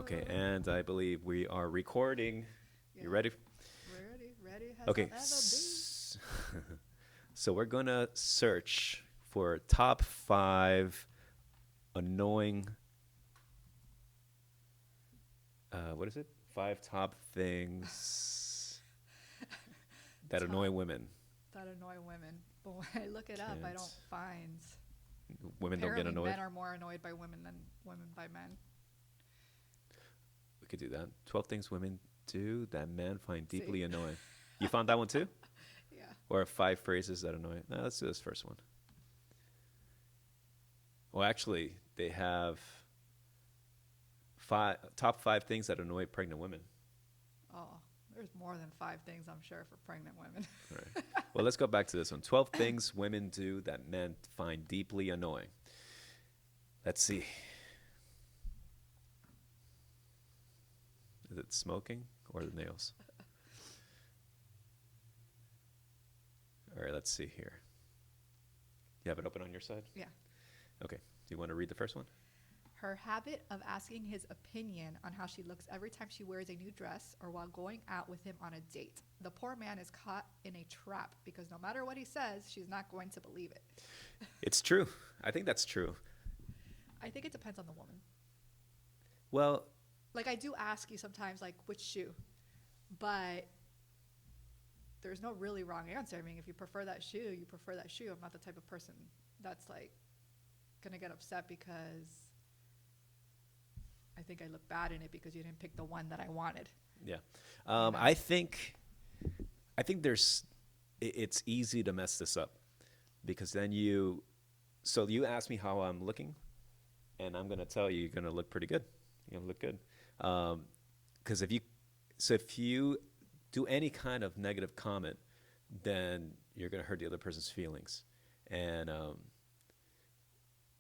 Okay, and I believe we are recording. You Yeah, ready? ready as Okay, I'll ever be. so we're gonna search for top five annoying. What is it? Five top things that annoy Top women. that annoy women. But when I look it up, I And don't find. women don't get Apparently, annoyed. men are more annoyed by women than women by men. We could do that. 12 things women do that men find See? deeply annoying. You found that one too? Yeah. Or five phrases that annoy? No, let's do this first one. Well, actually, they have top five things that annoy pregnant women. Oh, there's more than five things I'm sure for pregnant women. All right. Well, let's go back to this one. 12 things women do that men find deeply annoying. Let's see. Is it smoking or the nails? All right, let's see here. You have it open on your side? Yeah. Okay. Do you want to read the first one? Her habit of asking his opinion on how she looks every time she wears a new dress or while going out with him on a date. The poor man is caught in a trap because no matter what he says, she's not going to believe it. It's true. I think that's true. I think it depends on the woman. Well, Like I do ask you sometimes like which shoe, but there's no really wrong answer. I mean, if you prefer that shoe, you prefer that shoe. I'm not the type of person that's like gonna get upset because I think I look bad in it because you didn't pick the one that I wanted. yeah. You know? I think it's easy to mess this up because then so you ask me how I'm looking, and I'm gonna tell you you're gonna look pretty good. You're gonna look good. Because if you do any kind of negative comment, then you're gonna hurt the other person's feelings, and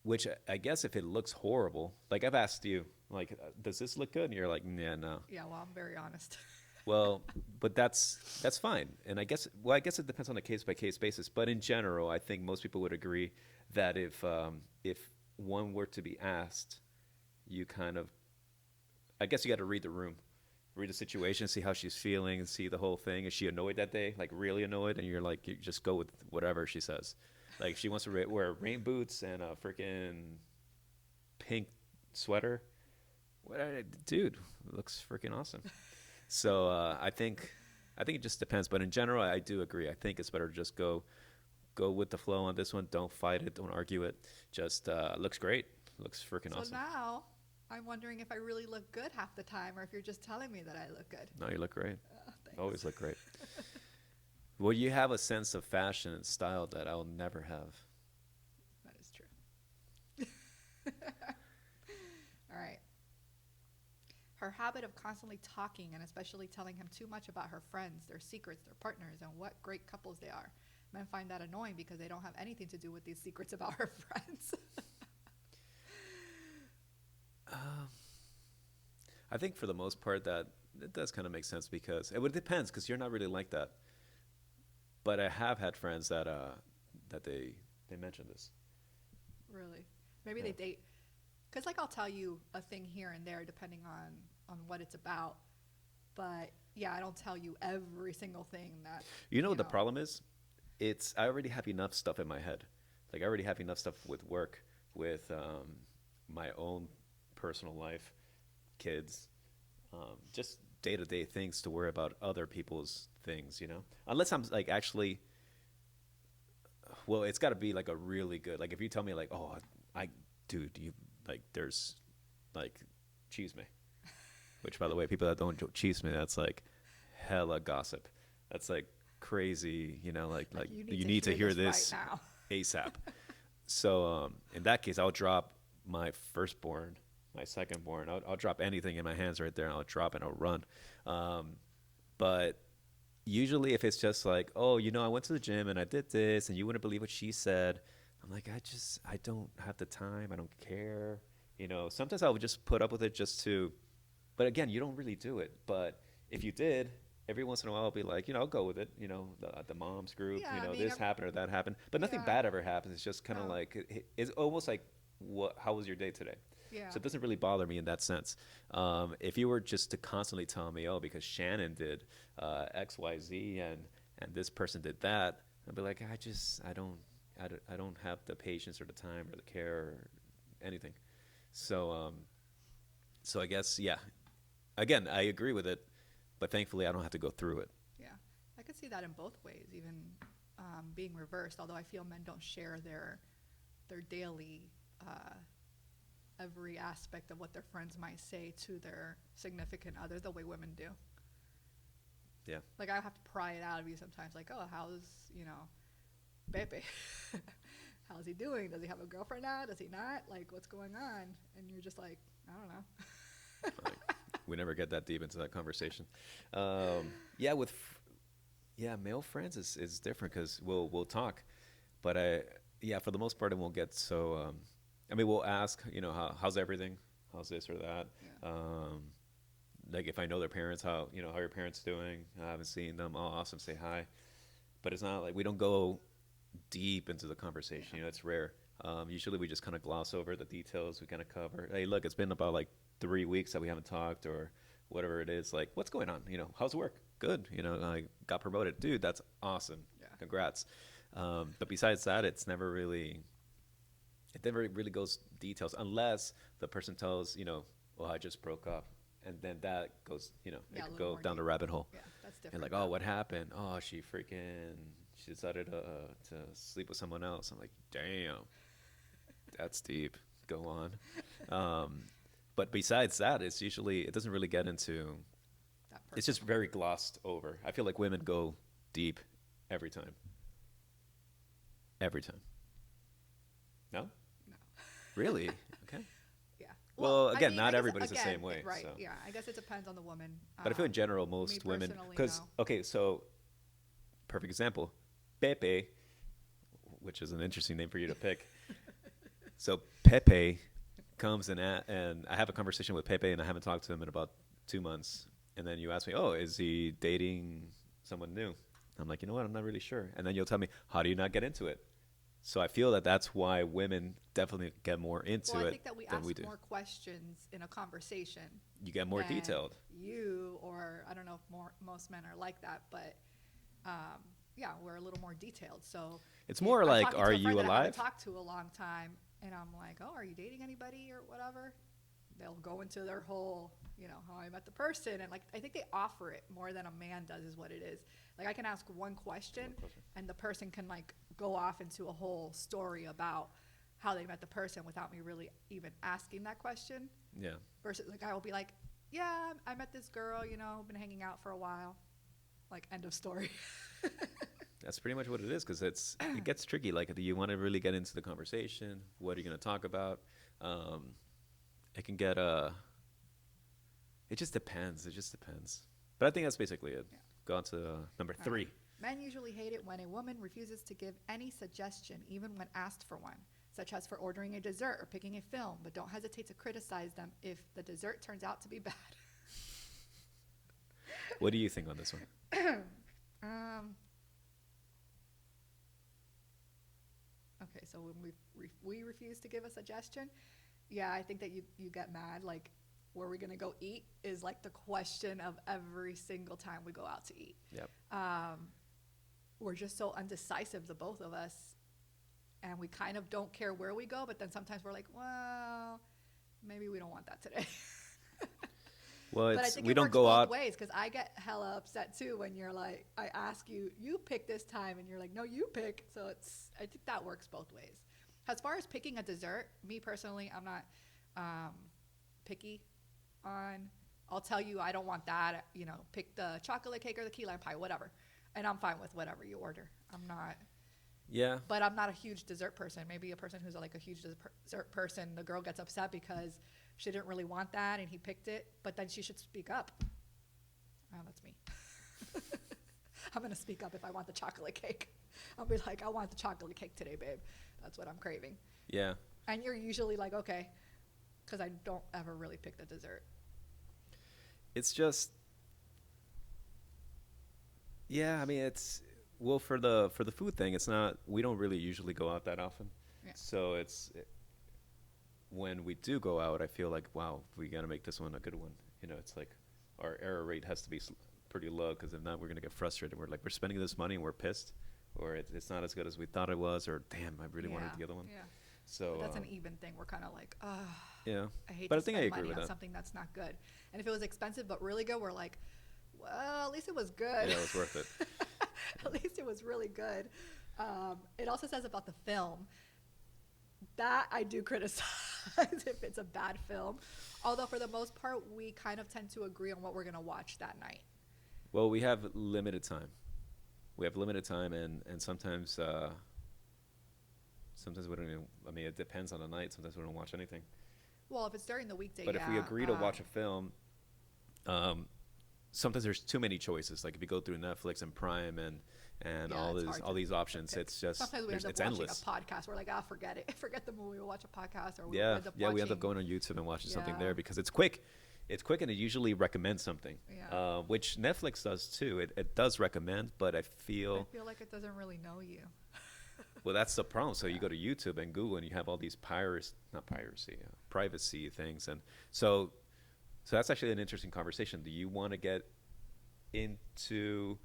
which I guess if it looks horrible, like I've asked you, like, does this look good? And you're like, yeah, no. Yeah, well, I'm very honest. Well, but that's fine, and I guess it depends on a case by case basis. But in general, I think most people would agree that if one were to be asked, you kind of, I guess you got to read the room, read the situation, see how she's feeling, and see the whole thing. Is she annoyed that day, like really annoyed? And you're like, you just go with whatever she says. Like if she wants to wear rain boots and a freaking pink sweater. Dude, looks freaking awesome. So I think it just depends, but in general, I do agree. I think it's better to just go with the flow on this one. Don't fight it. Don't argue it. Just looks great. Looks freaking So awesome. now I'm wondering if I really look good half the time or if you're just telling me that I look good. No, you look great. Thanks. Always look great. Well, you have a sense of fashion and style that I'll never have. That is true. All right. Her habit of constantly talking and especially telling him too much about her friends, their secrets, their partners, and what great couples they are. Men find that annoying because they don't have anything to do with these secrets about her friends. Um, I think for the most part that it does kind of make sense because it depends because you're not really like that. But I have had friends that they mention this. Really. Maybe Yeah. they date. Because, like, I'll tell you a thing here and there depending on what it's about. But, yeah, I don't tell you every single thing that, You know you what the know. problem is? It's I already have enough stuff in my head. Like I already have enough stuff with work, with my own personal life, kids, just day to day things to worry about other people's things. Unless I'm like actually, well, it's got to be like a really good. Like if you tell me like, oh, I, dude, you like there's like cheese me, which by the way, people that don't cheese me, that's like hella gossip. That's like crazy. Like Like, you need you to need to hear hear this right this now. ASAP. So in that case, I'll drop my firstborn, my secondborn. I'll drop anything in my hands right there, and I'll drop and I'll run. Um, but usually, if it's just like, oh, I went to the gym and I did this, and you wouldn't believe what she said, I'm like, I don't have the time. I don't care. Sometimes I would just put up with it just to, but again, you don't really do it. But if you did, every once in a while, I'll be like, I'll go with it. The mom's group, Yeah, I mean, this happened or that happened. But nothing yeah, bad ever happens. It's just kind of no. like, it's almost like, how was your day today? Yeah. So it doesn't really bother me in that sense. If you were just to constantly tell me, oh, because Shannon did X, Y, Z, and this person did that, I'd be like, I don't have the patience or the time or the care or anything. So, so I guess, yeah. Again, I agree with it, but thankfully I don't have to go through it. Yeah, I could see that in both ways, even being reversed. Although I feel men don't share their daily every aspect of what their friends might say to their significant other the way women do. Yeah. Like I have to pry it out of you sometimes. Like, oh, how's Pepe? How's he doing? Does he have a girlfriend now? Does he not? Like, what's going on? And you're just like, I don't know. Like, we never get that deep into that conversation. Yeah, male friends is different because we'll talk, but for the most part, it won't get so. I mean, we'll ask, how's everything? How's this or that? Yeah. Like if I know their parents, how are your parents doing? I haven't seen them. Oh, awesome, say hi. But it's not like we don't go deep into the conversation. It's rare. Usually we just kind of gloss over the details. We kind of cover. Hey, look, it's been about like 3 weeks that we haven't talked, or whatever it is. Like, what's going on? How's work? Good. I got promoted, dude. That's awesome. Yeah. Congrats. But besides that, it never really goes details unless the person tells, well, I just broke up. And then that goes, it could go down the rabbit hole. Yeah, that's different. And like, oh, what happened? Oh, she decided to sleep with someone else. I'm like, damn, that's deep. Go on. But besides that, it doesn't really get into, it's just very glossed over. I feel like women go deep every time. Every time. No? No. Really? Okay. Yeah. Well, I again, mean, not I guess, everybody's the same way. Right. So. Yeah. I guess it depends on the woman. But I feel in general, most women, because, no. okay, so perfect example, Pepe, which is an interesting name for you to pick. So Pepe comes and I have a conversation with Pepe, and I haven't talked to him in about 2 months. And then you ask me, oh, is he dating someone new? I'm like, you know what? I'm not really sure. And then you'll tell me, how do you not get into it? So I feel that that's why women definitely get more into I it think that we than ask we do. more questions in a conversation. You get more than detailed. You, or I don't know if most men are like that, but yeah, we're a little more detailed. So it's more like, are you I haven't alive? talked to a long time, and I'm like, oh, are you dating anybody or whatever? They'll go into their whole, how I met the person, and like I think they offer it more than a man does, is what it is. Like I can ask one question, and the person can like go off into a whole story about how they met the person without me really even asking that question. Yeah. Versus the guy will be like, yeah, I met this girl, been hanging out for a while. Like, end of story. That's pretty much what it is, because it gets tricky. Like, do you want to really get into the conversation? What are you going to talk about? It can get it just depends. It just depends. But I think that's basically it. Yeah. Go on to number 3. Right. Men usually hate it when a woman refuses to give any suggestion, even when asked for one, such as for ordering a dessert or picking a film, but don't hesitate to criticize them if the dessert turns out to be bad. What do you think on this one? Okay, so when we refuse to give a suggestion, yeah, I think that you get mad. Like, where we're gonna go eat is like the question of every single time we go out to eat. Yep. We're just so undecisive, the both of us, and we kind of don't care where we go. But then sometimes we're like, well, maybe we don't want that today. Well, but I think we it don't works go both out ways, because I get hella upset too when you're like, I ask you, you pick this time, and you're like, no, you pick. So I think that works both ways. As far as picking a dessert, me personally, I'm not picky on. I'll tell you I don't want that. Pick the chocolate cake or the key lime pie, whatever, and I'm fine with whatever you order. I'm not. Yeah. But I'm not a huge dessert person. Maybe a person who's like a huge dessert person, the girl gets upset because she didn't really want that and he picked it, but then she should speak up. Oh, that's me. I'm going to speak up if I want the chocolate cake. I'll be like, I want the chocolate cake today, babe. That's what I'm craving. Yeah. And you're usually like, okay, because I don't ever really pick the dessert. It's just, yeah, I mean, it's, well, for the food thing, it's not, we don't really usually go out that often. Yeah. So when we do go out, I feel like, wow, we got to make this one a good one. You know, it's like our error rate has to be pretty low because if not, we're going to get frustrated. We're like, we're spending this money and we're pissed, or it's not as good as we thought it was, or damn, I really wanted the other one. Yeah. So But that's an even thing. We're kind of like, yeah, I hate but to I think I spend agree money with on that. something that's not good. And if it was expensive but really good, we're like, well, at least it was good. Yeah, it was worth it. At least it was really good. It also says about the film that I do criticize if it's a bad film. Although for the most part, we kind of tend to agree on what we're going to watch that night. Well, we have limited time. We have limited time, and sometimes sometimes we don't even. I mean, it depends on the night. Sometimes we don't watch anything. Well, if it's during the weekday, But yeah. if we agree to watch a film, sometimes there's too many choices. Like if you go through Netflix and Prime and Yeah, all it's these hard all to these options, pick. it's just Sometimes we end up it's watching endless. a podcast. We're like, forget it. Forget the movie. We'll watch a podcast, or we Yeah, end up yeah, we end up watching- going on YouTube and watching something Yeah. there because it's quick. It's quick and it usually recommends something, Yeah. which Netflix does too. It does recommend, but I I feel feel like it doesn't really know you. well that's the problem. So you Yeah. go to YouTube and Google and you have all these privacy things, and so that's actually an interesting conversation. Do you want to get into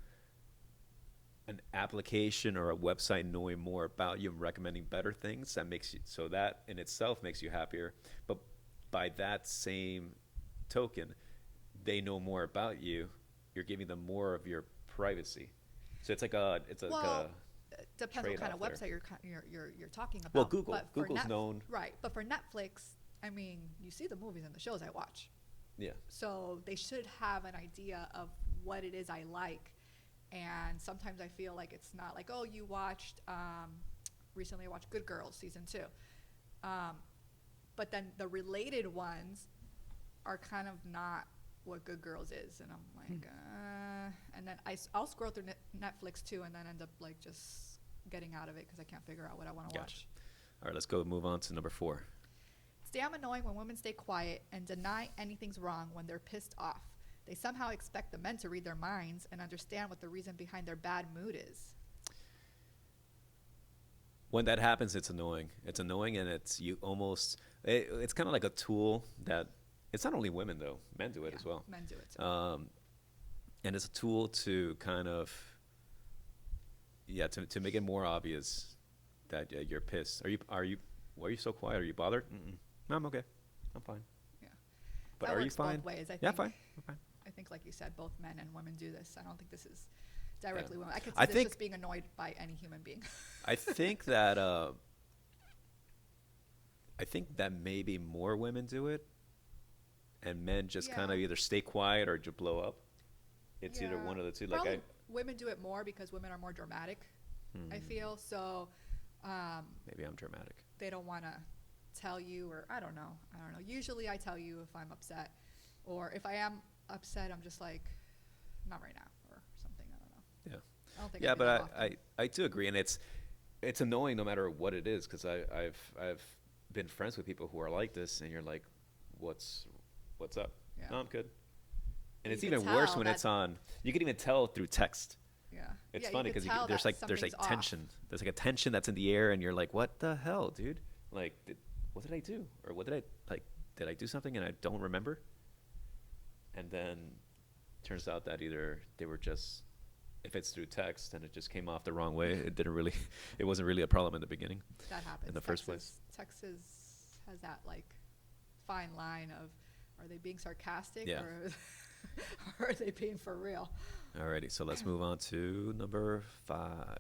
an application or a website knowing more about you and recommending better things that makes you so that in itself makes you happier, but by that same token they know more about you, you're giving them more of your privacy, so it's like a Well, it depends what kind of trade-off website you're talking about. well Google But for Google's known. right? But for Netflix, I mean, you see the movies and the shows I watch, Yeah, so they should have an idea of what it is I like. And sometimes I feel like it's not like, oh, you watched recently I watched Good Girls season 2, but then the related ones are kind of not what Good Girls is, and I'm like, and then I'll scroll through Netflix too, and then end up like just getting out of it because I can't figure out what I want to Gotcha. watch. All right, let's go move on to number 4. It's damn annoying when women stay quiet and deny anything's wrong when they're pissed off. They somehow expect the men to read their minds and understand what the reason behind their bad mood is. When that happens, it's annoying. It's annoying, and it's kind of like a tool that it's not only women though, men do it Yeah, as well. Men do it too. And it's a tool to kind of to make it more obvious that you're pissed. Why are you so quiet? Are you bothered? Mm-mm. No, I'm okay. I'm fine. Yeah. But That are you works both fine? ways, I Yeah, think. fine. I'm fine. I think, like you said, both men and women do this. I don't think this is directly women. I could see I this think- just being annoyed by any human being. I think that maybe more women do it, and men just kind of Yeah. either stay quiet or just blow up. It's either Yeah. one of the two. Probably women do it more because women are more dramatic, I feel. So Maybe I'm dramatic. they don't want to tell you, or I don't know. Usually I tell you if I'm upset, or if I am upset, I'm just like, not right now, or something. I don't know. Yeah. I don't think Yeah, I do that but often. I do agree, and it's annoying no matter what it is, because I've been friends with people who are like this, and you're like, what's up? Yeah. No, I'm good. And You it's can even worse tell when that- it's on. You can even tell through text. Yeah. It's Yeah, you funny could because tell there's that like something's off. tension. There's like a tension that's in the air, and you're like, what the hell, dude? Like, what did I do? Or what did I like? Did I do something and I don't remember? And then turns out that either they were just, if it's through text and it just came off the wrong way, it wasn't really a problem in the beginning. That happens. in the first place. Text has that like fine line of, are they being sarcastic, Yeah. or are they being for real? Alrighty, so let's move on to number 5.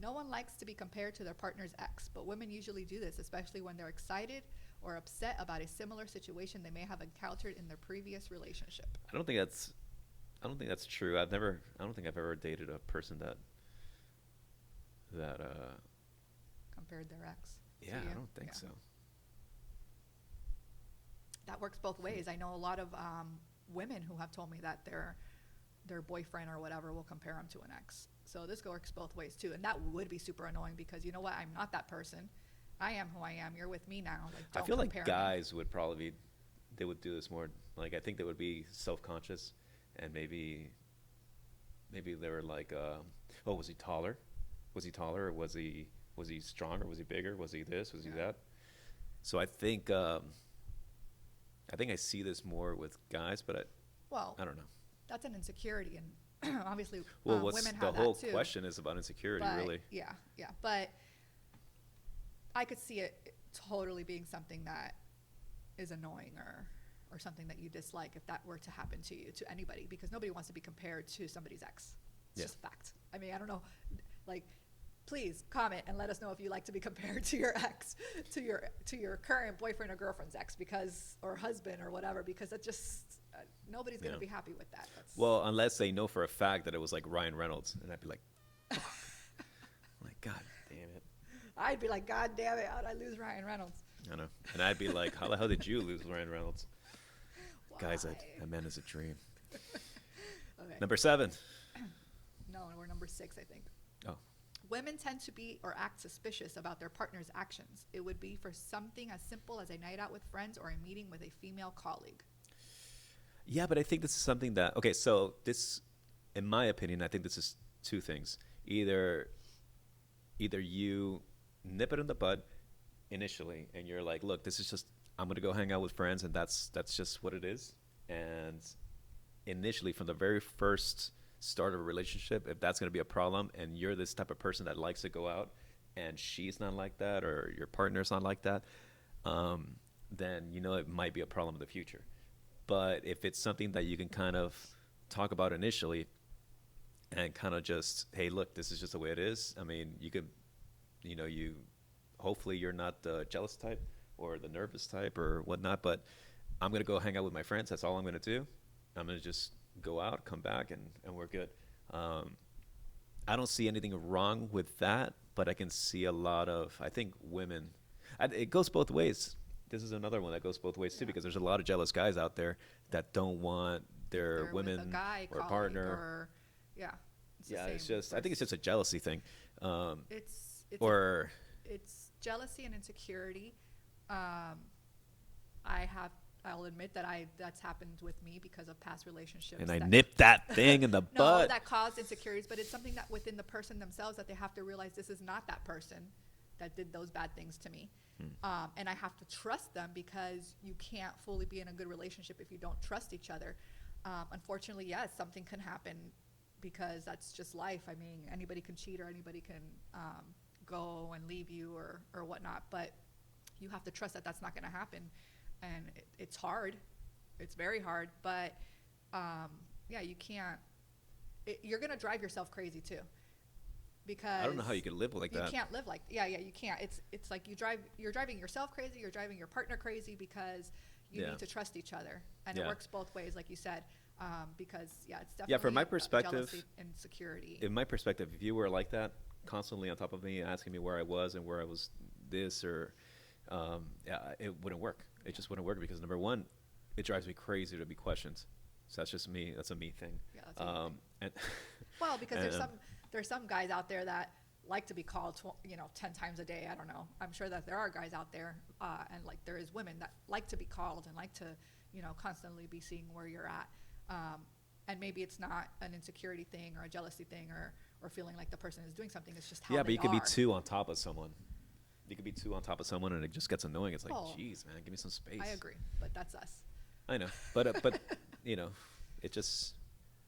No one likes to be compared to their partner's ex, but women usually do this, especially when they're excited or upset about a similar situation they may have encountered in their previous relationship. I don't think that's true. I don't think I've ever dated a person that Compared their ex. to yeah, I you? don't think Yeah. so. That works both ways. I know a lot of women who have told me that their boyfriend or whatever will compare them to an ex. So this works both ways too, and that would be super annoying because you know what? I'm not that person. I am who I am. You're with me now. Like, don't I feel like compare me. guys would probably they would do this more. Like I think they would be self-conscious, and maybe they were like, oh, was he taller? Was he taller? Or was he stronger? Was he bigger? Was he this? Was he that? So I think I see this more with guys, but Well, I don't know. that's an insecurity, and obviously Well, what's women the have whole that too. question is about insecurity, But really. yeah, yeah. But I could see it totally being something that is annoying or something that you dislike if that were to happen to you, to anybody, because nobody wants to be compared to somebody's ex. It's Yeah. just a fact. I mean, I don't know, like, please comment and let us know if you like to be compared to your ex, to your current boyfriend or girlfriend's ex, because, or husband or whatever, because it just nobody's gonna Yeah. be happy with that. That's, Well, unless they know for a fact that it was like Ryan Reynolds, and I'd be like, fuck. I'm like, God damn it. I'd be like, God damn it, how'd I lose Ryan Reynolds? I know. And I'd be like, how the hell did you lose Ryan Reynolds? Guys, Why? that man is a dream. Okay. Number 7. No, we're number 6, I think. Oh. Women tend to be or act suspicious about their partner's actions. It would be for something as simple as a night out with friends or a meeting with a female colleague. Yeah, but I think this is something that, okay, so this, in my opinion, I think this is two things. Either you nip it in the bud initially and you're like, look, this is just, I'm going to go hang out with friends and that's just what it is. And initially from the very first start of a relationship, if that's going to be a problem and you're this type of person that likes to go out and she's not like that or your partner's not like that, then you know it might be a problem in the future. But if it's something that you can kind of talk about initially and kind of just, hey, look, this is just the way it is. I mean, you could, you hopefully you're not the jealous type or the nervous type or whatnot, but I'm going to go hang out with my friends. That's all I'm going to do. I'm going to just go out, come back, and we're good. I don't see anything wrong with that, but I can see a lot of, I think women, it goes both ways. This is another one that goes both ways too, Yeah. because there's a lot of jealous guys out there that don't want their They're with women a guy or a colleague partner. or, yeah. It's the Yeah, it's same just, I think it's just a jealousy thing. It's Or, it's jealousy and insecurity. I'll admit that that's happened with me because of past relationships. and I that- nipped that thing in the No, butt. that caused insecurities, but it's something that within the person themselves that they have to realize this is not that person that did those bad things to me. And I have to trust them because you can't fully be in a good relationship if you don't trust each other. Unfortunately, yes, something can happen because that's just life. I mean, anybody can cheat or anybody can go and leave you or whatnot, but you have to trust that that's not going to happen. And it's hard. It's very hard, but yeah, you can't. You're going to drive yourself crazy too. Because I don't know how you could live like that. You can't live like you can't. It's like you're driving yourself crazy, you're driving your partner crazy because you Yeah. need to trust each other, and Yeah. it works both ways, like you said. Because it's definitely Yeah, from my perspective, jealousy and insecurity. In my perspective, if you were like that, constantly on top of me, asking me where I was and where I was this or, yeah, it wouldn't work. It just wouldn't work because number one, it drives me crazy to be questioned. So that's just me. That's a me thing. Yeah, that's a me thing. And Well, because and, there's some guys out there that like to be called 10 times a day. I don't know. I'm sure that there are guys out there, and like there is women that like to be called and like to constantly be seeing where you're at. And maybe it's not an insecurity thing or a jealousy thing or feeling like the person is doing something. It's just how yeah, they but you could be are. too on top of someone. You could be too on top of someone, and it just gets annoying. It's like, Oh, geez, man, give me some space. I agree, but that's us. I know, but it just.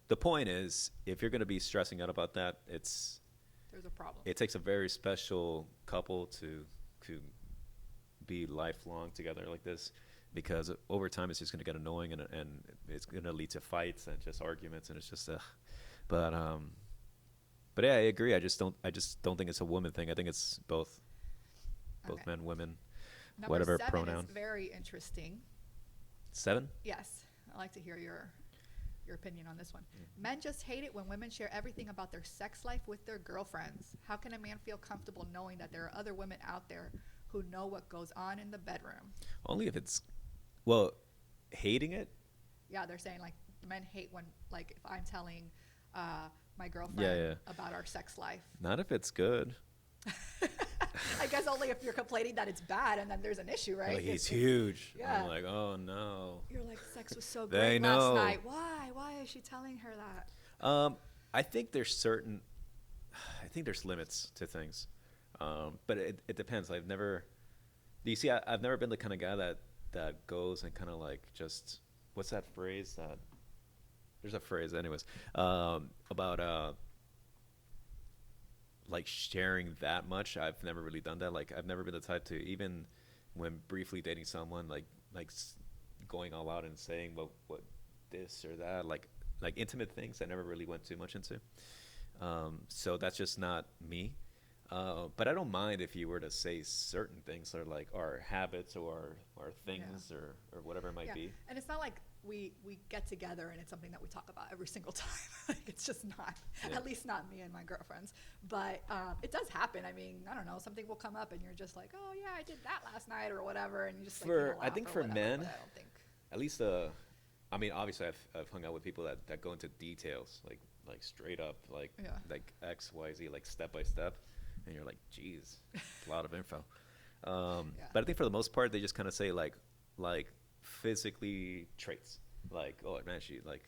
The point is, if you're going to be stressing out about that, There's a problem. it takes a very special couple to be lifelong together like this, because over time it's just going to get annoying and it's going to lead to fights and just arguments, and it's just but yeah, I agree. I just don't think it's a woman thing. I think it's both Okay. men, women, Number whatever 7 pronoun. is very interesting. 7. Yes, I like to hear your opinion on this one. Men just hate it when women share everything about their sex life with their girlfriends. How can a man feel comfortable knowing that there are other women out there who know what goes on in the bedroom? Only if it's hating it. Yeah, they're saying like men hate when like if I'm telling my girlfriend Yeah. about our sex life. Not if it's good. I guess only if you're complaining that it's bad and then there's an issue, right? Like, he's huge. Yeah. I'm like, oh no. You're like, sex was so They great know. last night. Why is she telling her that? I think there's limits to things, but it depends. Do you see? I've never been the kind of guy that goes and kind of like just what's that phrase that there's a phrase anyways about like sharing that much. I've never really done that. Like I've never been the type to even when briefly dating someone like going all out and saying what this or that like intimate things I never really went too much into. So that's just not me. But I don't mind if you were to say certain things or like our habits or things Yeah. or whatever it might Yeah. be. And it's not like we get together and it's something that we talk about every single time. Like it's just not, Yeah. at least not me and my girlfriends. But it does happen. I mean, I don't know, something will come up and you're just like, oh yeah, I did that last night or whatever, and you just like, For I laugh think or for whatever, men, but I don't think. at least I mean obviously I've hung out with people that go into details like straight up Yeah. like XYZ like step by step, and you're like, geez, it's a lot of info. Yeah. But I think for the most part they just kind of say like physically traits, like oh man she like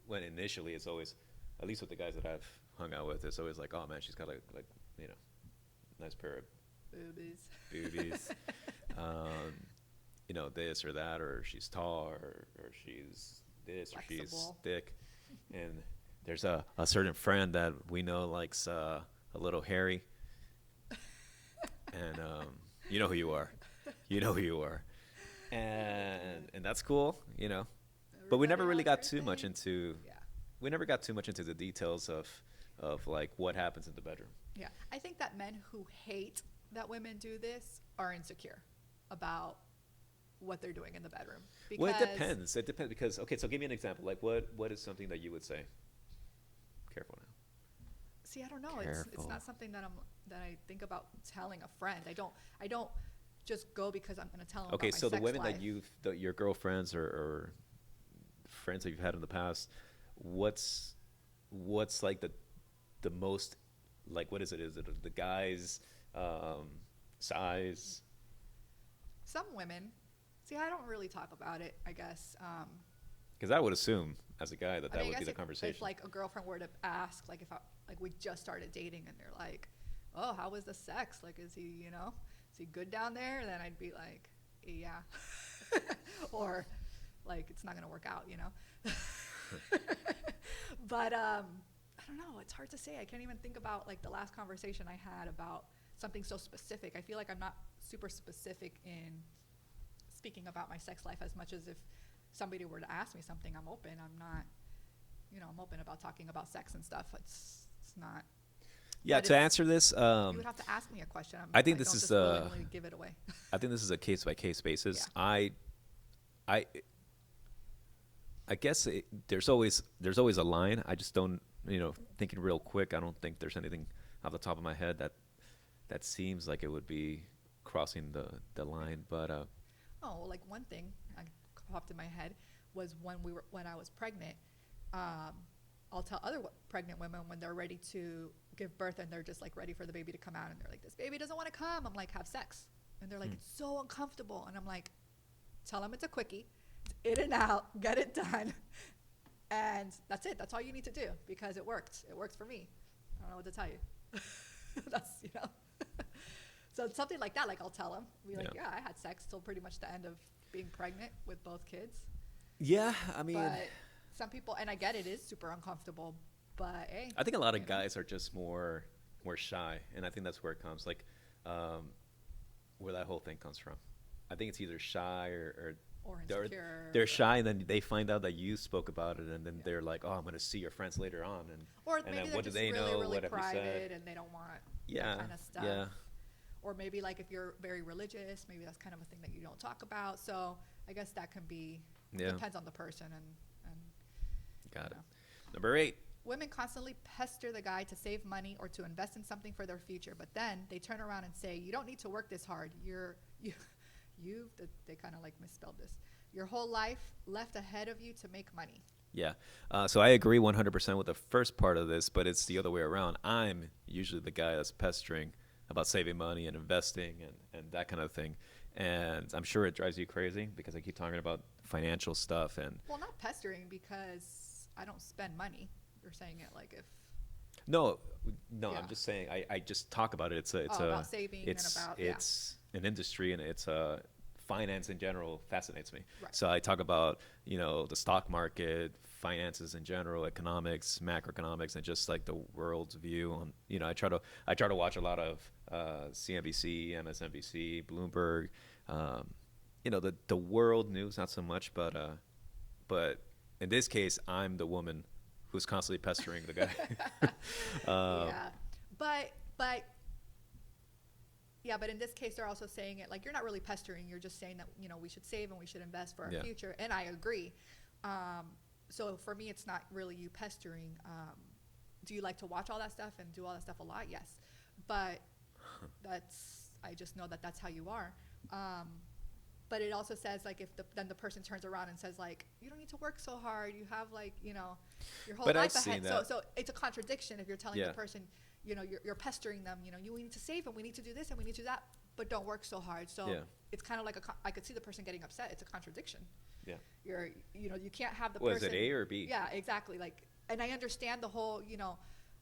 when initially it's always at least with the guys that I've hung out with it's always like oh man she's got like you know nice pair of Boobies. boobies. um, you know, this or that, or she's tall, or she's this, or she's Flexible. thick. And there's a certain friend that we know likes a little hairy. And you know who you are. You know who you are. And that's cool, you know. But we never Everybody really has got their too much thing. into Yeah. we never got too much into the details of like what happens in the bedroom. Yeah. I think that men who hate that women do this are insecure about what they're doing in the bedroom. Well, it Because depends. It depends because okay, so give me an example. Like what is something that you would say? Careful now. see, I don't know. It's Careful. not something that I think about telling a friend. I don't just go because I'm going to tell them Okay, about my so the sex women life. that your girlfriends or friends that you've had in the past, what's like the most like what is it? Is it the guys size? Some women, see, I don't really talk about it, I guess. Because I would assume as a guy that I mean, I would be guess the if conversation. like a girlfriend were to ask, like if I, like we just started dating and they're like, oh, how was the sex? Like, is he good down there? Then I'd be like, yeah. Or like, it's not going to work out, But I don't know. It's hard to say. I can't even think about like the last conversation I had about something so specific. I feel like I'm not super specific in speaking about my sex life as much as if somebody were to ask me something, I'm open. I'm not, I'm open about talking about sex and stuff. It's not. Yeah, but to it's- answer this, You would have to ask me a question. I think I this don't is just willingly give it away. I think this is a case by case basis. Yeah. I guess there's always a line. I just don't, thinking real quick. I don't think there's anything off the top of my head that seems like it would be crossing the line. But Oh, well, like one thing I popped in my head was when I was pregnant. I'll tell other pregnant women when they're ready to give birth and they're just like ready for the baby to come out and they're like, this baby doesn't want to come. I'm like, have sex. And they're like, it's so uncomfortable. And I'm like, tell them it's a quickie. It's in and out. Get it done. And that's it. That's all you need to do because it worked. It worked for me. I don't know what to tell you. That's, So it's something like that, like I'll tell them, be like, Yeah. yeah, I had sex till pretty much the end of being pregnant with both kids. yeah, I mean, But some people, and I get it is super uncomfortable, but hey. I think a lot of guys are just more shy, and I think that's where it comes, like, where that whole thing comes from. I think it's either shy Or they're, insecure. they're shy, and then they find out that you spoke about it, and then they're like, "Oh, I'm going to see your friends later on," Or and maybe then they're what do just they really, know? really What have you private said? and they don't want Yeah, that kind of stuff. yeah, Or maybe like if you're very religious, maybe that's kind of a thing that you don't talk about. So I guess that can be, Yeah. depends on the person and got it. know. Number 8. Women constantly pester the guy to save money or to invest in something for their future, but then they turn around and say, "You don't need to work this hard. They kind of like misspelled this. Your whole life left ahead of you to make money." Yeah. So I agree 100% with the first part of this, but it's the other way around. I'm usually the guy that's pestering about saving money and investing and that kind of thing. And I'm sure it drives you crazy because I keep talking about financial stuff and Well, not pestering because I don't spend money. You're saying it like if no, Yeah. I'm just saying I just talk about it. It's about saving and about, yeah. it's an industry, and it's finance in general fascinates me. Right. So I talk about, the stock market, finances in general, economics, macroeconomics, and just like the world's view on, I try to watch a lot of CNBC, MSNBC, Bloomberg, the world news, not so much, but in this case, I'm the woman who's constantly pestering the guy. Yeah. But yeah, but in this case, they're also saying it like you're not really pestering. You're just saying that, we should save and we should invest for our Yeah. future. And I agree. So for me, it's not really you pestering. Do you like to watch all that stuff and do all that stuff a lot? Yes. But I just know that that's how you are. But it also says like if then the person turns around and says like, you don't need to work so hard. You have like, your whole But I've life seen ahead. that. So it's a contradiction if you're telling Yeah. the person, you're pestering them, we need to save and we need to do this and we need to do that, but don't work so hard. So Yeah. it's kind of like I could see the person getting upset. It's a contradiction. Yeah. You can't have the What is person. it, A or B? Yeah, exactly. Like, and I understand the whole,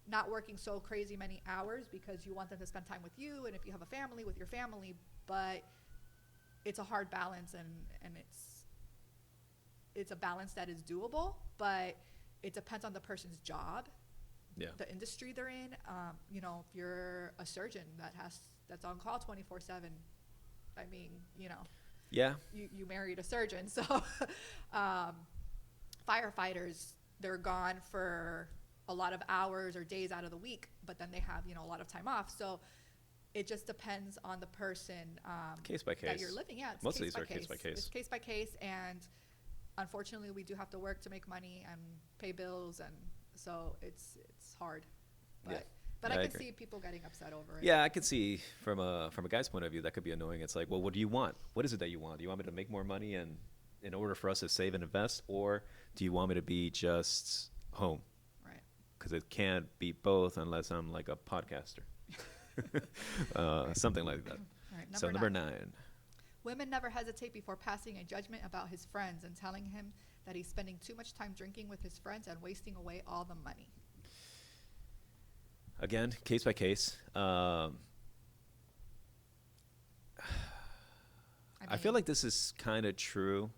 not working so crazy many hours because you want them to spend time with you, and if you have a family, with your family, but it's a hard balance, and it's a balance that is doable, but it depends on the person's job, Yeah. the industry they're in. If you're a surgeon that's on call 24/7, I mean, Yeah. you married a surgeon, so firefighters, they're gone for a lot of hours or days out of the week, but then they have a lot of time off. So it just depends on the person Case by that case. you're living. Yeah, it's Most of case these are case by case. It's case by case, and unfortunately, we do have to work to make money and pay bills, and so it's hard. But Yeah. but Yeah, I I can agree. see people getting upset over it. Yeah, I can see from a guy's point of view that could be annoying. It's like, well, what do you want? What is it that you want? Do you want me to make more money and in order for us to save and invest, or do you want me to be just home? Right. Because it can't be both unless I'm like a podcaster, something like that. All right. So number 9. Women never hesitate before passing a judgment about his friends and telling him that he's spending too much time drinking with his friends and wasting away all the money. Again, case by case. I feel like this is kind of true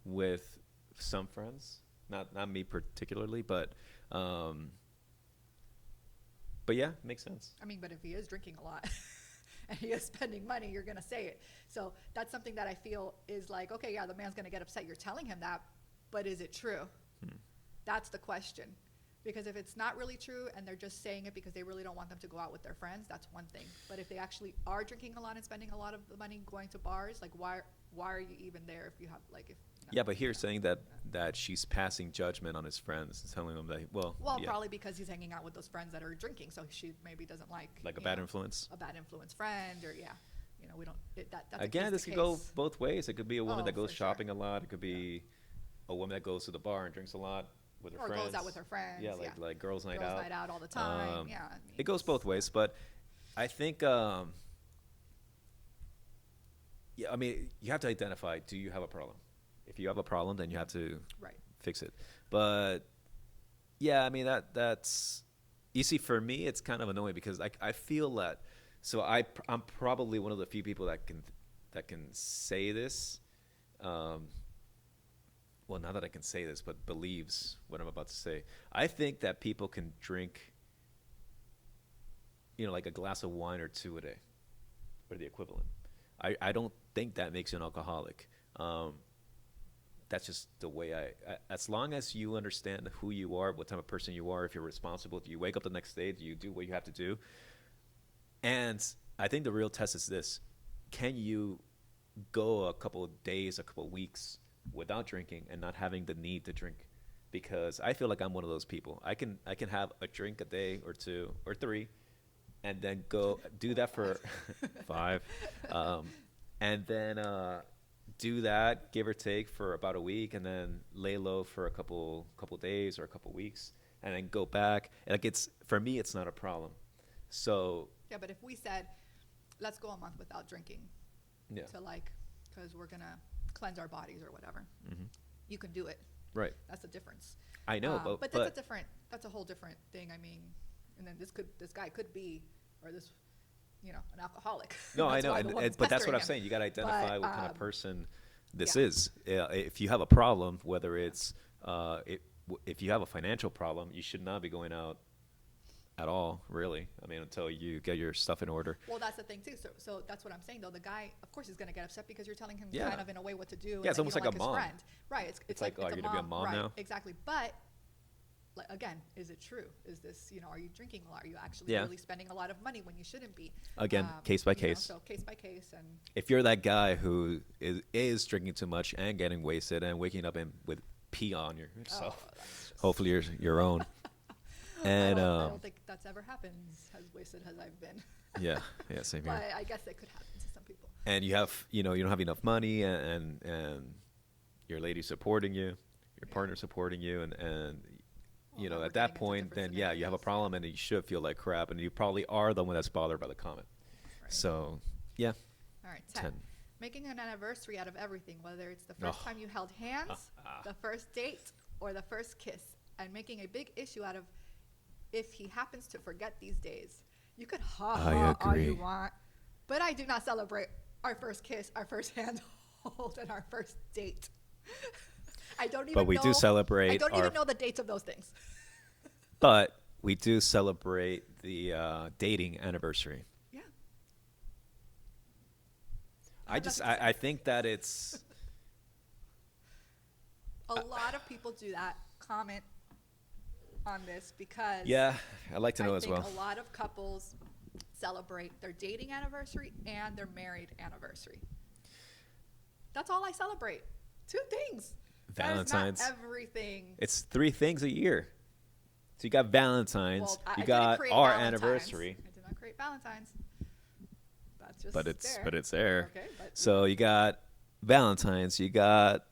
with some friends, not me particularly, but yeah, makes sense. I mean, but if he is drinking a lot and he is spending money, you're going to say it. So that's something that I feel is like, okay, yeah, the man's going to get upset. You're telling him that, but is it true? That's the question. Because if it's not really true and they're just saying it because they really don't want them to go out with their friends, that's one thing. But if they actually are drinking a lot and spending a lot of the money going to bars, like why are you even there if you have like if Yeah, but here saying that she's passing judgment on his friends and telling them that, well, yeah, probably because he's hanging out with those friends that are drinking, so she maybe doesn't like a bad influence. a bad influence friend, or we don't. That's Again, this could go both ways. It could be a woman Oh, that goes for sure. shopping a lot. It could be a woman that goes to the bar and drinks a lot with her or friends. goes out with her friends. Yeah, like girls' night girls out. night out all the time. Yeah, I mean, It goes both ways, but I think, yeah, I mean, you have to identify, do you have a problem? If you have a problem, then you have to right. fix it. But yeah, I mean, that's, you see, for me, it's kind of annoying because I feel that, so I'm probably one of the few people that can say this, well, not that I can say this, but believes what I'm about to say. I think that people can drink, like a glass of wine or 2 a day, or the equivalent. I don't think that makes you an alcoholic. That's just the way as long as you understand who you are, what type of person you are, if you're responsible, do you wake up the next day, do you do what you have to do? And I think the real test is this: can you go a couple of days, a couple of weeks without drinking and not having the need to drink? Because I feel like I'm one of those people. I can have a drink a day or 2 or 3, and then go do that for 5, and then do that, give or take, for about a week, and then lay low for a couple days or a couple weeks, and then go back. Like, for me, it's not a problem. So Yeah, but if we said, let's go a month without drinking, yeah, to because we're gonna cleanse our bodies or whatever, mm-hmm. you can do it. Right. That's the difference. I know, but that's that's a whole different thing. I mean, and then this guy could be, or this an alcoholic. No, I That's know, why the woman's but that's what pestering I'm him. saying. You got to identify But what kind of person this yeah, is. If you have a problem, whether it's if you have a financial problem, you should not be going out at all, really. I mean, until you get your stuff in order. well, that's the thing too. So that's what I'm saying though. The guy, of course, is gonna get upset because you're telling him Yeah. kind of in a way what to do. Yeah, And it's then you almost don't like a his mom. friend, right? It's Like, oh, it's you're gonna be a mom right? now? Exactly. But like again, is it true? Is this are you drinking a lot? Are you actually Yeah. really spending a lot of money when you shouldn't be? Again, case by You know, case. so case by case, and If you're that guy who is drinking too much and getting wasted and waking up with pee on yourself, that's just, hopefully your own. And I don't think that's ever happened as wasted as I've been. yeah, same here. But I guess it could happen to some people. And you have you don't have enough money, and your lady supporting you, your partner supporting you, and Well, now we're at getting that into point, different then yeah, you have a scenarios. problem, and you should feel like crap, and you probably are the one that's bothered by the comment. Right. So yeah, All right, 10. 10. Making an anniversary out of everything, whether it's the first Oh. time you held hands, the first date, or the first kiss, and making a big issue out of if he happens to forget these days. You could I all you agree. want, but I do not celebrate our first kiss, our first hand hold, and our first date. I don't even But we know. do celebrate I don't our- even know the dates of those things. But we do celebrate the dating anniversary. Yeah. I think that it's A lot of people do that. Comment on this because yeah, I'd like to know I as think well. a lot of couples celebrate their dating anniversary and their married anniversary. That's all I celebrate. 2 things. Valentine's. That is not everything. It's 3 things a year. So you got Valentine's, Well, I you didn't got create our Valentine's. anniversary, I did not create Valentine's. That's just but it's there. but it's there. Okay, but So you got Valentine's, you got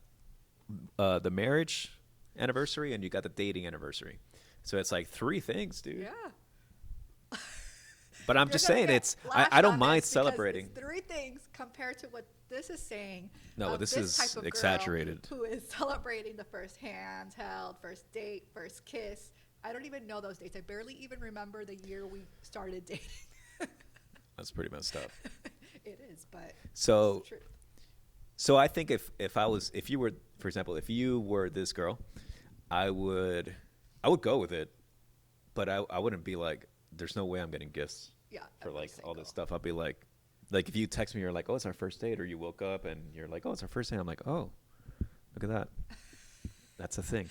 the marriage anniversary, and you got the dating anniversary. So it's like 3 things, dude. yeah. But I'm You're just gonna saying get it's lashed I don't on mind this because celebrating. it's 3 things compared to what this is saying. No, of this is type of girl exaggerated. Who is celebrating the first hand held, first date, first kiss. I don't even know those dates. I barely even remember the year we started dating. That's pretty messed up. It is, but So it's the truth. So I think if you were, for example, if you were this girl, I would go with it, but I wouldn't be like, there's no way I'm getting gifts Yeah. for I'm like all single. this stuff. I'll be like if you text me, you're like, oh, it's our first date, or you woke up and you're like, oh, it's our first date. I'm like, oh, look at that. That's a thing.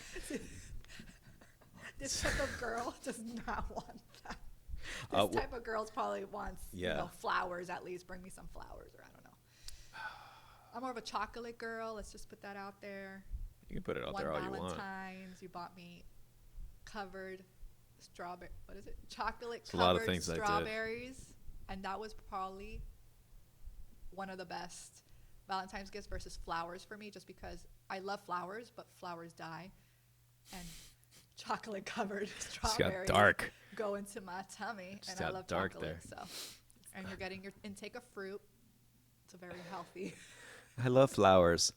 This type of girl does not want that. This Well, type of girl probably wants Yeah. flowers at least. Bring me some flowers, or I don't know. I'm more of a chocolate girl. Let's just put that out there. You can put it out One there all you want. Valentine's, you bought me covered strawberry. What is it? Chocolate It's a lot of covered things I did. strawberries, and that was probably one of the best Valentine's gifts versus flowers for me, just because I love flowers, but flowers die, and chocolate covered Just strawberries got dark. go into my tummy, Just and I got love dark chocolate. there. So, and you're getting your intake of fruit. It's a very healthy. I love flowers,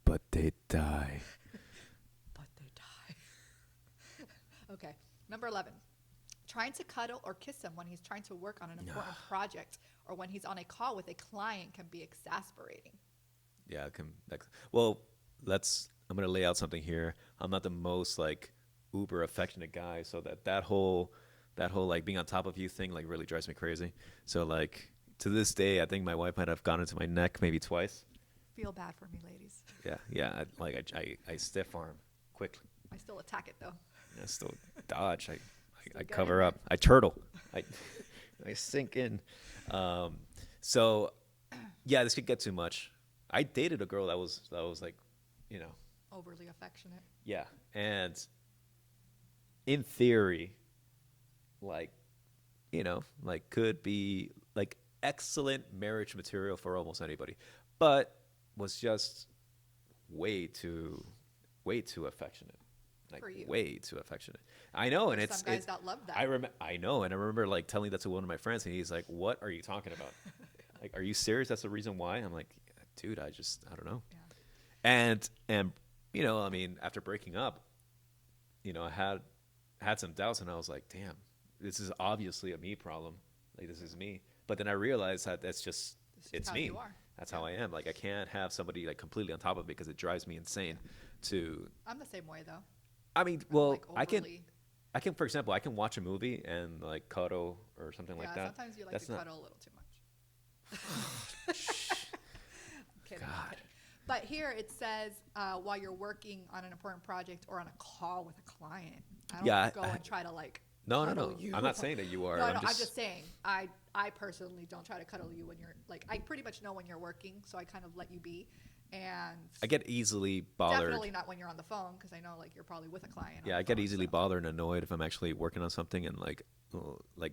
but they die. But they die. Okay, number 11. Trying to cuddle or kiss him when he's trying to work on an important project or when he's on a call with a client can be exasperating. Yeah, well, I'm gonna lay out something here. I'm not the most like uber affectionate guy, so that whole like being on top of you thing like really drives me crazy. So like to this day, I think my wife might have gone into my neck maybe twice. Feel bad for me, ladies. Yeah. I stiff arm quickly. I still attack it though. I still dodge. I Still get cover in up. I turtle. I sink in. So yeah, this could get too much. I dated a girl that was like, Overly affectionate. yeah, and in theory, like, like could be like excellent marriage material for almost anybody, but was just way too affectionate. Like For you. way too affectionate. I know, and There's it's some guys it's. that love that. I know, and I remember like telling that to one of my friends, and he's like, "What are you talking about? Like, are you serious? That's the reason why?" I'm like, "Dude, I don't know." Yeah. And I mean, after breaking up, I had some doubts, and I was like, "Damn, this is obviously a me problem. Like, this is me." But then I realized that that's just This is it's how me. you are. That's Yeah. how I am. Like I can't have somebody like completely on top of me because it drives me insane. To I'm the same way though. I mean, I don't well, like overly. I can, for example, I can watch a movie and like cuddle or something Yeah, like that. sometimes you like That's to not. cuddle a little too much. Kidding, I'm God. kidding. But here it says while you're working on an important project or on a call with a client. I don't Yeah, go and try to like No, no, cuddle no. you. I'm not saying that you are. No, I'm no, I'm just. just saying. I personally don't try to cuddle you when you're like. I pretty much know when you're working, so I kind of let you be, and I get easily bothered. definitely not when you're on the phone because I know like you're probably with a client. Yeah, on I the get phone, easily so. bothered and annoyed if I'm actually working on something and like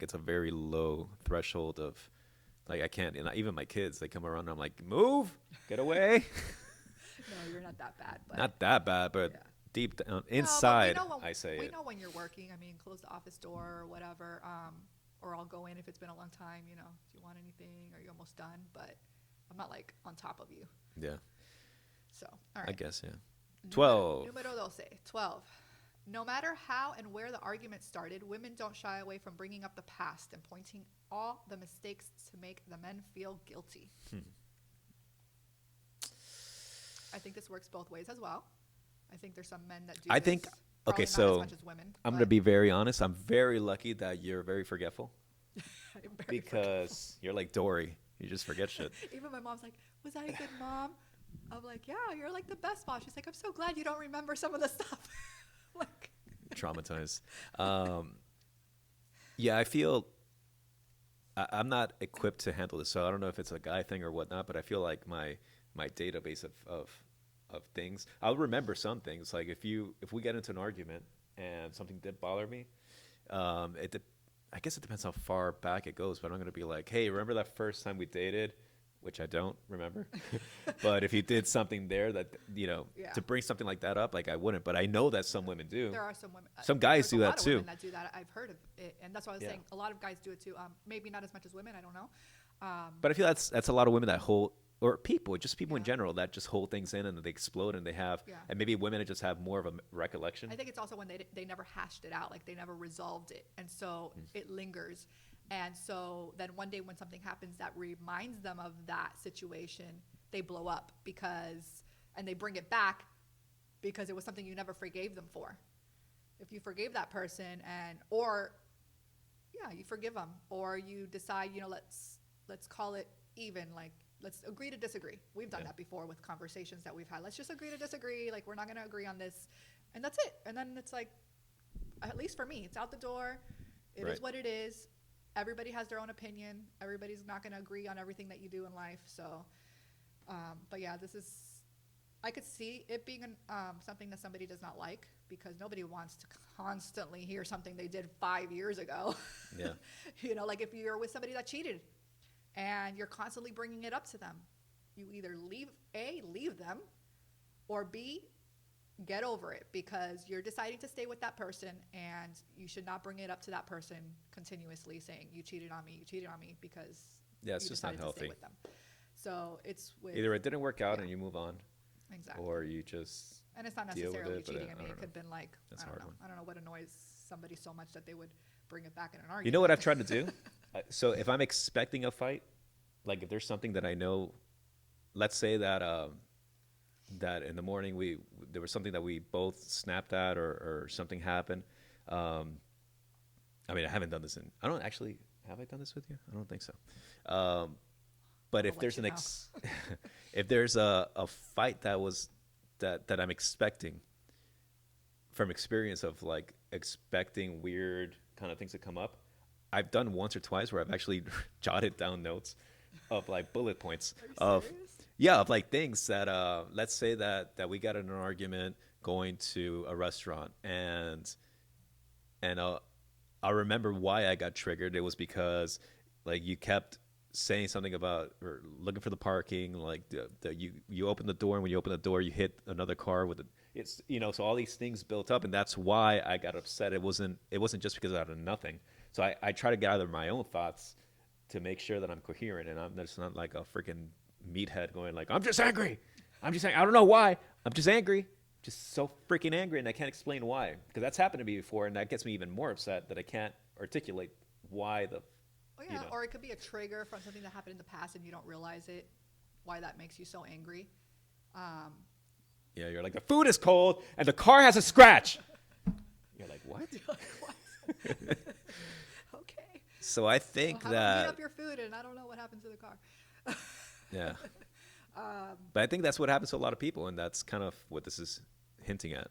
it's a very low threshold of, like I can't. And even my kids, they come around and I'm like, move, get away. No, you're not that bad, but Not that bad, but yeah. deep down No, but inside, when, I say we it. know when you're working. I mean, close the office door or whatever. Or I'll go in if it's been a long time. You know, do you want anything? Are you almost done? But I'm not like on top of you. Yeah, So, all right. I guess, yeah. Numero- 12. Numero 12. No matter how and where the argument started, women don't shy away from bringing up the past and pointing all the mistakes to make the men feel guilty. I think this works both ways as well. I think there's some men that do I this, think, probably okay, not so as much as women, I'm going but to be very honest. I'm very lucky that you're very forgetful I'm very because you're like Dory. You just forget shit. forgetful. Even my mom's like, was I a good mom? I'm like, yeah, you're like the best mom. She's like, I'm so glad you don't remember some of the stuff. Like, Traumatized. Yeah, I feel I'm not equipped to handle this, so I don't know if it's a guy thing or whatnot. But I feel like my database of things, I'll remember some things. Like if we get into an argument and something did bother me, I guess it depends how far back it goes. But I'm gonna be like, hey, remember that first time we dated? Which I don't remember. But if you did something there that, Yeah. to bring something like that up, like I wouldn't. But I know that some women do. there are some women. Some guys there's do a that lot of too. women that do that. I've heard of it, and that's why I was Yeah. saying a lot of guys do it too. Maybe not as much as women. I don't know. But I feel that's a lot of women that hold, or people, just people in Yeah. general that just hold things in and then they explode and they have, Yeah. and maybe women that just have more of a recollection. I think it's also when they never hashed it out, like they never resolved it, and so it lingers. And so then one day when something happens that reminds them of that situation, they blow up and they bring it back because it was something you never forgave them for. If you forgave that person you forgive them, or you decide, let's call it even, like let's agree to disagree. We've done Yeah. that before with conversations that we've had. Let's just agree to disagree. Like we're not going to agree on this, and that's it. And then it's like, at least for me, it's out the door. It is Right. what it is. Everybody has their own opinion. Everybody's not going to agree on everything that you do in life. So, but yeah, I could see it being something that somebody does not like, because nobody wants to constantly hear something they did 5 years ago. Yeah. Like if you're with somebody that cheated and you're constantly bringing it up to them, you either leave them, or B, get over it, because you're deciding to stay with that person and you should not bring it up to that person continuously saying you cheated on me, because Yeah, it's you just not decided to healthy. stay with them. So it's with Either it didn't work out Yeah. and you move on, exactly. or you just And it's not deal with necessarily it, but cheating. I I mean, don't it could have know. been like, That's I a don't hard know. one. I don't know what annoys somebody so much that they would bring it back in an argument. You know what I've tried to do? So if I'm expecting a fight, like if there's something that I know, let's say that in the morning there was something that we both snapped at, or something happened. I mean, I haven't done this I don't actually, have I done this with you? I don't think so. But I'll if let there's you an know. if there's a fight that I'm expecting from experience of like expecting weird kind of things to come up, I've done once or twice where I've actually jotted down notes of like bullet points Are you of serious? yeah, of like things that let's say that we got in an argument going to a restaurant, and I'll remember why I got triggered. It was because like you kept saying something about or looking for the parking, like you open the door, and when you open the door you hit another car with it's so all these things built up, and that's why I got upset. It wasn't just because out of nothing. So I try to gather my own thoughts to make sure that I'm coherent, and I'm just not like a freaking meathead going like, I'm just angry. I'm just angry. I don't know why. I'm just angry. Just so freaking angry, and I can't explain why. Because that's happened to me before, and that gets me even more upset that I can't articulate why Oh yeah, or it could be a trigger from something that happened in the past and you don't realize it, why that makes you so angry. Um, Yeah, you're like, the food is cold and the car has a scratch. You're like, what? you're like, what? Okay. So I So think how do I heat that, up your food and I don't know what happened to the car? yeah. But I think that's what happens to a lot of people, and that's kind of what this is hinting at.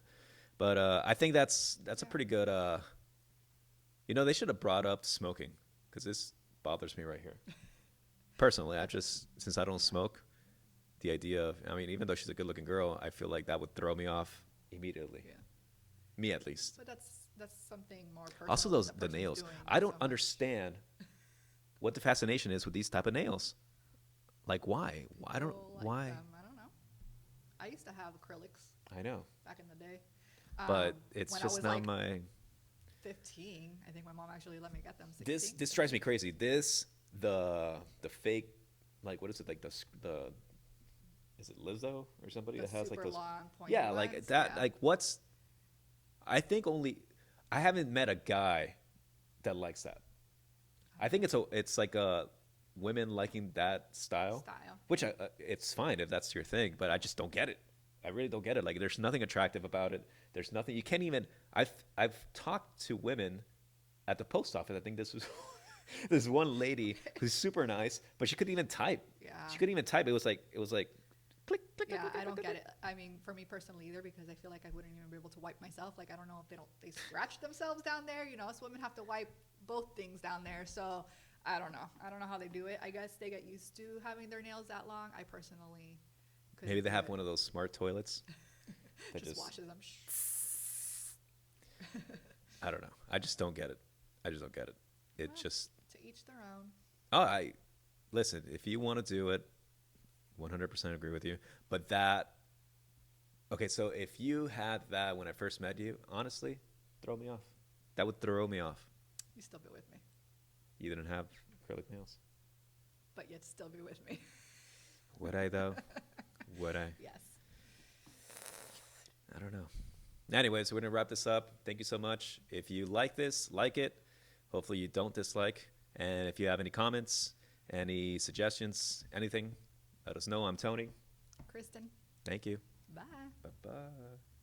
But I think that's a Yeah. pretty good. They should have brought up smoking because this bothers me right here. Personally, since I don't smoke, the idea of, I mean, even though she's a good-looking girl, I feel like that would throw me off immediately. Yeah. Me at least. But that's something more personal. Also, than the person's nails. doing I don't so much. understand what the fascination is with these type of nails. Like, why? I don't. People like Why? them. I don't know. I used to have acrylics I know, back in the day. but it's when I just was not like my. 15, I think my mom actually let me get them. 16. This drives me crazy. The fake, like, what is it, like the is it Lizzo or somebody The that has like super those? long, pointy Yeah, like ones, that. yeah. Like, what's? I haven't met a guy that likes that. I think it's like a women liking that style, Style. which it's fine if that's your thing, but I just don't get it. I really don't get it. Like, there's nothing attractive about it. There's nothing you can't even. I've talked to women at the post office. I think this was this one lady who's super nice, but she couldn't even type. Yeah. She couldn't even type. It was like click click. Yeah, click, click, I don't click, get click. it. I mean, for me personally either, because I feel like I wouldn't even be able to wipe myself. Like, I don't know if they scratch themselves down there. You know, us women have to wipe both things down there. So I don't know. I don't know how they do it. I guess they get used to having their nails that long. I personally couldn't Maybe they do have it. one of those smart toilets. That Just washes them. I don't know. I just don't get it. I just don't get it. It Well, just. to each their own. Oh, listen. If you want to do it, 100% agree with you. But that. Okay, so if you had that when I first met you, honestly, throw me off. That would throw me off. You still be with me, You didn't have acrylic nails. but you'd still be with me. Would I though? Would I? Yes. I don't know. Anyways, we're gonna wrap this up. Thank you so much. If you like this, like it. Hopefully you don't dislike. And if you have any comments, any suggestions, anything, let us know. I'm Tony. Kristen, Thank you. bye. Bye bye.